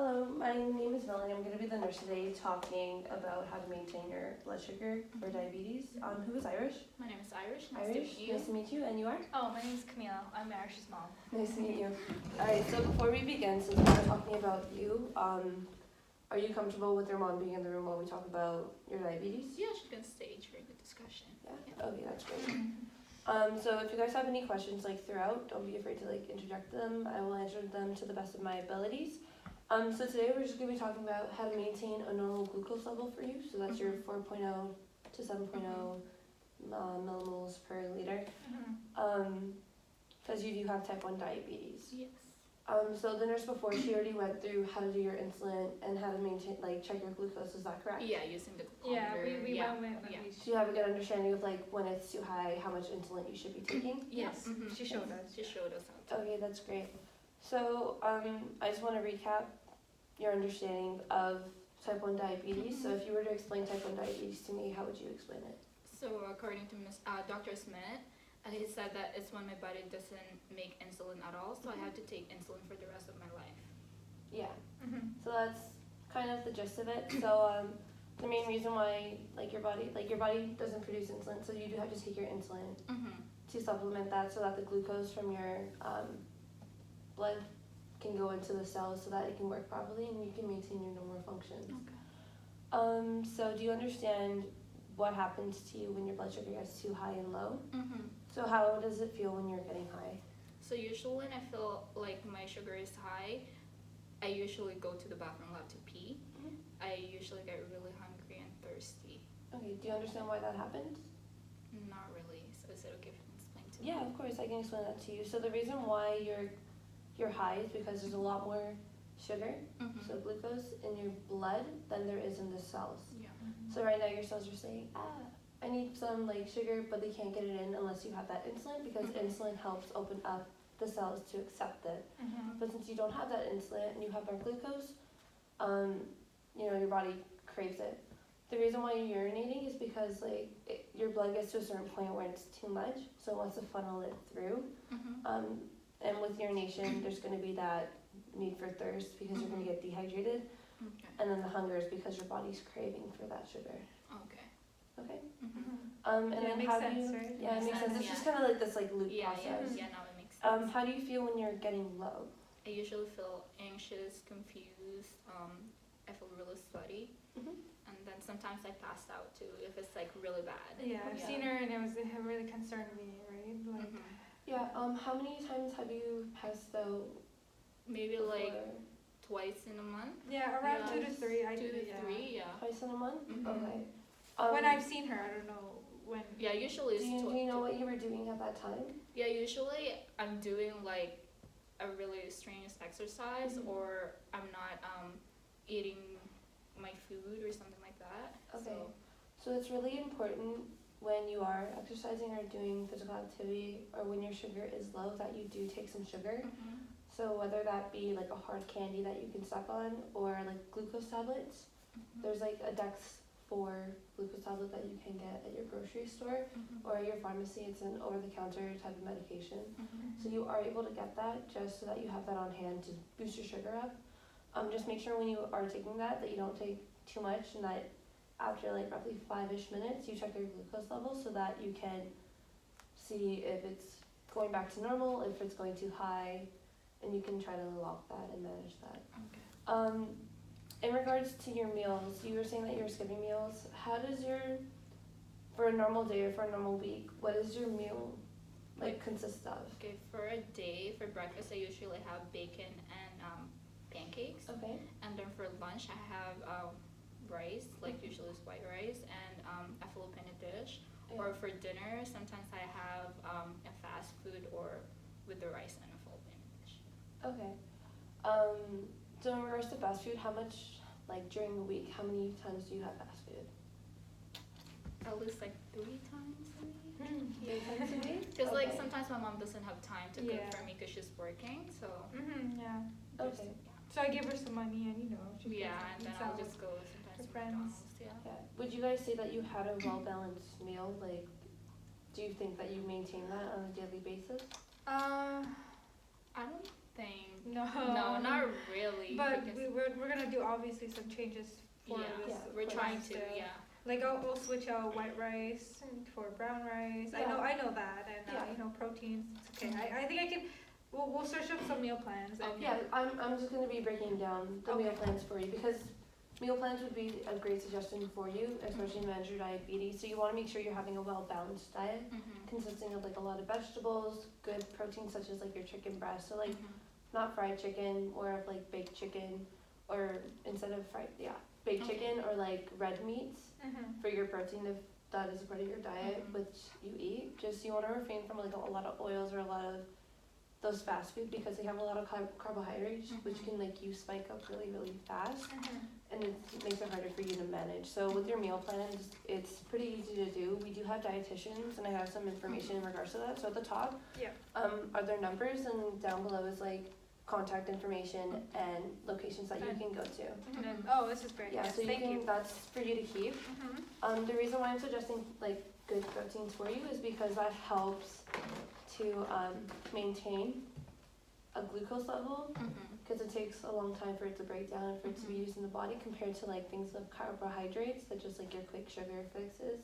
Hello, my name is Melanie. I'm going to be the nurse today talking about how to maintain your blood sugar for diabetes. Who is Irish? My name is Irish. Nice Irish, to meet you. nice to meet you. And you are? Oh, my name is Camila. I'm Irish's mom. Nice to meet you. Alright, so before we begin, since we're talking about you, are you comfortable with your mom being in the room while we talk about your diabetes? Yeah, she can stay during the discussion. Yeah? Okay, that's great. So if you guys have any questions like throughout, don't be afraid to like interject them. I will answer them to the best of my abilities. So today we're just going to be talking about how to maintain a normal glucose level for you. So that's your 4.0 to 7.0 millimoles per liter. Because you do have type 1 diabetes. Yes. So the nurse before, she already went through how to do your insulin and how to maintain, like check your glucose. Is that correct? Yeah, using the Yeah, glucometer. we went with Do you have a good understanding of like when it's too high, how much insulin you should be taking? Yes, she showed us. She showed us how to. Okay, that's great. So I just want to recap your understanding of type 1 diabetes. So if you were to explain type 1 diabetes to me, how would you explain it? So according to Dr. Smith, he said that it's when my body doesn't make insulin at all, so I have to take insulin for the rest of my life. Yeah. So that's kind of the gist of it. So the main reason why your body doesn't produce insulin, so you do have to take your insulin to supplement that, so that the glucose from your blood can go into the cells so that it can work properly and you can maintain your normal functions. Okay. So do you understand what happens to you when your blood sugar gets too high and low? So how does it feel when you're getting high? So usually when I feel like my sugar is high, I usually go to the bathroom lab to pee. I usually get really hungry and thirsty. Okay, do you understand why that happens? Not really. So is it okay if you explain to me? Yeah, of course, I can explain that to you. So the reason why you're high is because there's a lot more sugar, so glucose, in your blood than there is in the cells. Yeah. So right now your cells are saying, I need some sugar, but they can't get it in unless you have that insulin, because insulin helps open up the cells to accept it. But since you don't have that insulin and you have our glucose, your body craves it. The reason why you're urinating is because your blood gets to a certain point where it's too much, so it wants to funnel it through. And with urination, there's going to be that need for thirst because you're going to get dehydrated. And then the hunger is because your body's craving for that sugar. Okay. Okay? And then it makes how sense, do you, right? yeah, it makes sense. It's just kind of like this loop process. Yeah, now it makes sense. How do you feel when you're getting low? I usually feel anxious, confused, I feel really sweaty, and then sometimes I pass out too if it's really bad. Yeah, I've seen her and it really concerned me, right? Yeah, how many times have you passed out? Maybe before? twice in a month. Yeah, around 2 to 3. I 2 do, to yeah. 3, yeah. Twice in a month? Okay. When I've seen her, I don't know when. Yeah, usually it's do you know what you were doing at that time? Yeah, usually I'm doing a really strenuous exercise, or I'm not eating my food or something like that. Okay. So it's really important when you are exercising or doing physical activity, or when your sugar is low, that you do take some sugar. So whether that be a hard candy that you can suck on, or glucose tablets, there's a Dex-4 glucose tablet that you can get at your grocery store or at your pharmacy. It's an over-the-counter type of medication. So you are able to get that just so that you have that on hand to boost your sugar up. Just make sure when you are taking that you don't take too much, and that after roughly 5-ish minutes you check your glucose level so that you can see if it's going back to normal, if it's going too high, and you can try to lock that and manage that. Okay. In regards to your meals, you were saying that you were skipping meals. How does for a normal day or for a normal week, what does your meal consist of? Okay, for a day, for breakfast I usually have bacon and pancakes. Okay. And then for lunch I have rice, usually it's white rice, and a Filipino dish. Yeah. Or for dinner, sometimes I have a fast food or with the rice and a Filipino dish. Okay. So in regards to fast food, how much, during the week, how many times do you have fast food? At least 3 times a week. 3 times a week? Because Okay. sometimes my mom doesn't have time to cook Yeah. for me because she's working, so. Yeah. Okay. So I give her some money and she Yeah, and then eats I'll out just go sometimes with to friends. McDonald's, yeah. Yeah. Would you guys say that you had a well-balanced meal? Do you think that you maintain that on a daily basis? Uh, I don't think. no, No, not really. But because, we're gonna do obviously some changes for yeah, this. we're trying to, lifestyle. yeah. Like we'll switch out white rice for brown rice. Yeah. I know that, and Yeah. you know, proteins. It's okay. I think I can. We'll search up some meal plans. And, Yeah, I'm just gonna be breaking down the meal Okay. plans for you because meal plans would be a great suggestion for you, especially to manage your diabetes. So you want to make sure you're having a well-balanced diet consisting of like a lot of vegetables, good protein such as like your chicken breast. So like not fried chicken, more of like baked chicken, or instead of fried, baked Okay. chicken or like red meats Mhm. for your protein if that is a part of your diet, which you eat. Just you want to refrain from like a lot of oils or a lot of those fast food because they have a lot of carbohydrates, which can like you spike up really really fast, Mhm. and it makes it harder for you to manage. So with your meal plans, it's pretty easy to do. We do have dietitians, and I have some information in regards to that. So at the top, Yeah. are there numbers, and down below is like contact information and locations that you can go to. And then, oh, this is great. Yeah, Yes, so you thank can. you. That's for you to keep. Mhm. The reason why I'm suggesting like good proteins for you is because that helps to maintain a glucose level, because it takes a long time for it to break down and for it to be used in the body compared to like things of carbohydrates such as like your quick sugar fixes.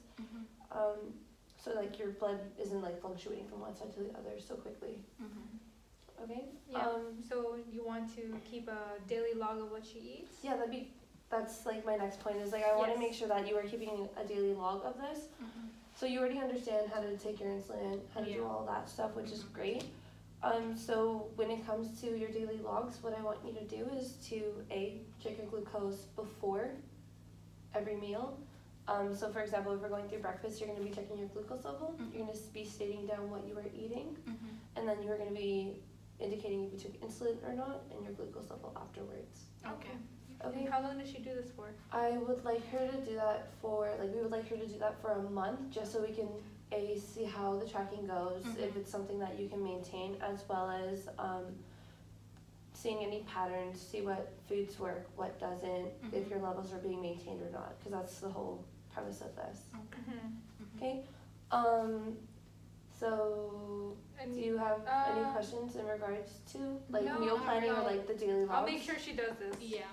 So like your blood isn't like fluctuating from one side to the other so quickly. Okay. Yeah. So you want to keep a daily log of what she eats? Yeah, that's like my next point is like I want to Yes. make sure that you are keeping a daily log of this. So you already understand how to take your insulin, how to do Yeah. all that stuff, which is great. So when it comes to your daily logs, what I want you to do is to check your glucose before every meal. So for example, if we're going through breakfast, you're going to be checking your glucose level. You're going to be stating down what you are eating, and then you're going to be indicating if you took insulin or not, and your glucose level afterwards. Okay. Okay. How long does she do this for? I would like her to do that we would like her to do that for a month, just so we can see how the tracking goes, if it's something that you can maintain, as well as seeing any patterns, see what foods work, what doesn't, if your levels are being maintained or not, because that's the whole premise of this. Okay. So And do you have any Uh, questions in regards to like no, meal not planning or really. like the daily logs? I'll make sure she does this. Yeah.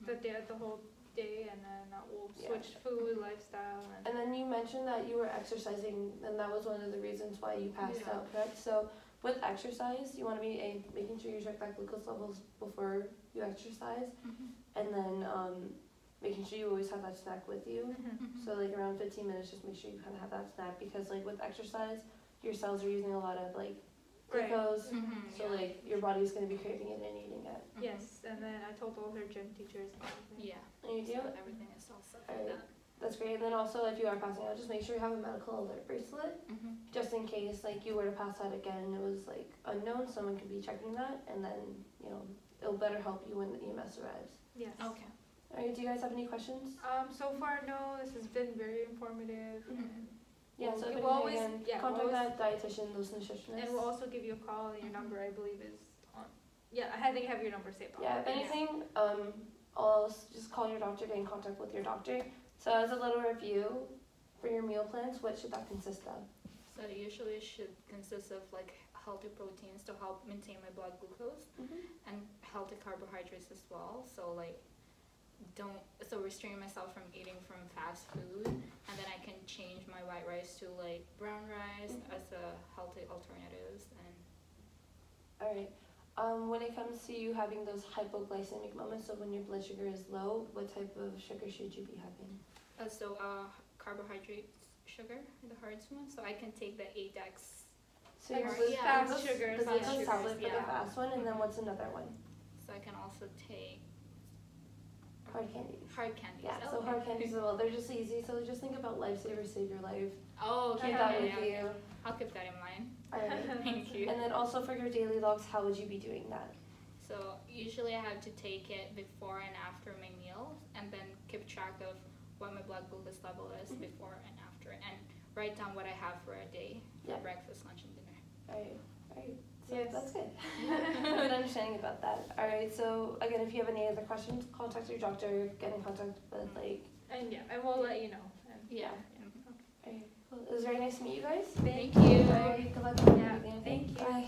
The whole day, and then we'll Yeah. switch food, lifestyle, and And then you mentioned that you were exercising, and that was one of the reasons why you passed Yeah. out, correct? So with exercise, you want to be making sure you check that glucose levels before you exercise, and then making sure you always have that snack with you. So like around 15 minutes, just make sure you kind of have that snack, because like with exercise, your cells are using a lot of like Right. glucose, so Yeah. like your body's going to be craving it and eating it. yes, and then I told all her gym teachers and everything. Yeah. And you do? So everything is all set for Alright. that. That's great. And then also if you are passing out, just make sure you have a medical alert bracelet, just in case like you were to pass out again and it was like unknown, someone could be checking that, and then it'll better help you when the EMS arrives. Yes. Okay. Alright, do you guys have any questions? So far, no. This has been very informative. And Yeah, so if we'll always, anything, yeah, contact we'll always, that dietitian, those nutritionists. and we'll also give you a call. And your number, I believe, is on. Yeah, I think I have your number saved. on Yeah, if it. anything, just call your doctor, get in contact with your doctor. So as a little review for your meal plans, what should that consist of? So usually it should consist of like healthy proteins to help maintain my blood glucose, and healthy carbohydrates as well. So like restrain myself from eating from fast food, and then I can change my white rice to like brown rice as a healthy alternatives. And Alright. When it comes to you having those hypoglycemic moments, so when your blood sugar is low, what type of sugar should you be having? Carbohydrates, sugar, the hard one. So I can take the ADEX. So your Yeah. Fast sugars, the fast glucose sugars, tablet for the yeah. fast one, and then what's another one? So I can also take Hard candies. Hard candies. Yeah, so okay. hard candies as well. They're just easy, so just think about Lifesaver, Save Your Life. Oh, okay. Keep that with yeah. you. I'll keep that in mind. Alright. Thank you. And then also for your daily logs, how would you be doing that? So usually I have to take it before and after my meals, and then keep track of what my blood glucose level is before and after, and write down what I have for a day for Yeah. breakfast, lunch, and dinner. Alright. So Yes. that's good. Good understanding about that. Alright, so again, if you have any other questions, contact your doctor, get in contact with and we'll let you know. And, Yeah. Alright, well, it was very nice to meet you guys. Thank you. Alright, good luck with Yeah, everything. thank you. Bye.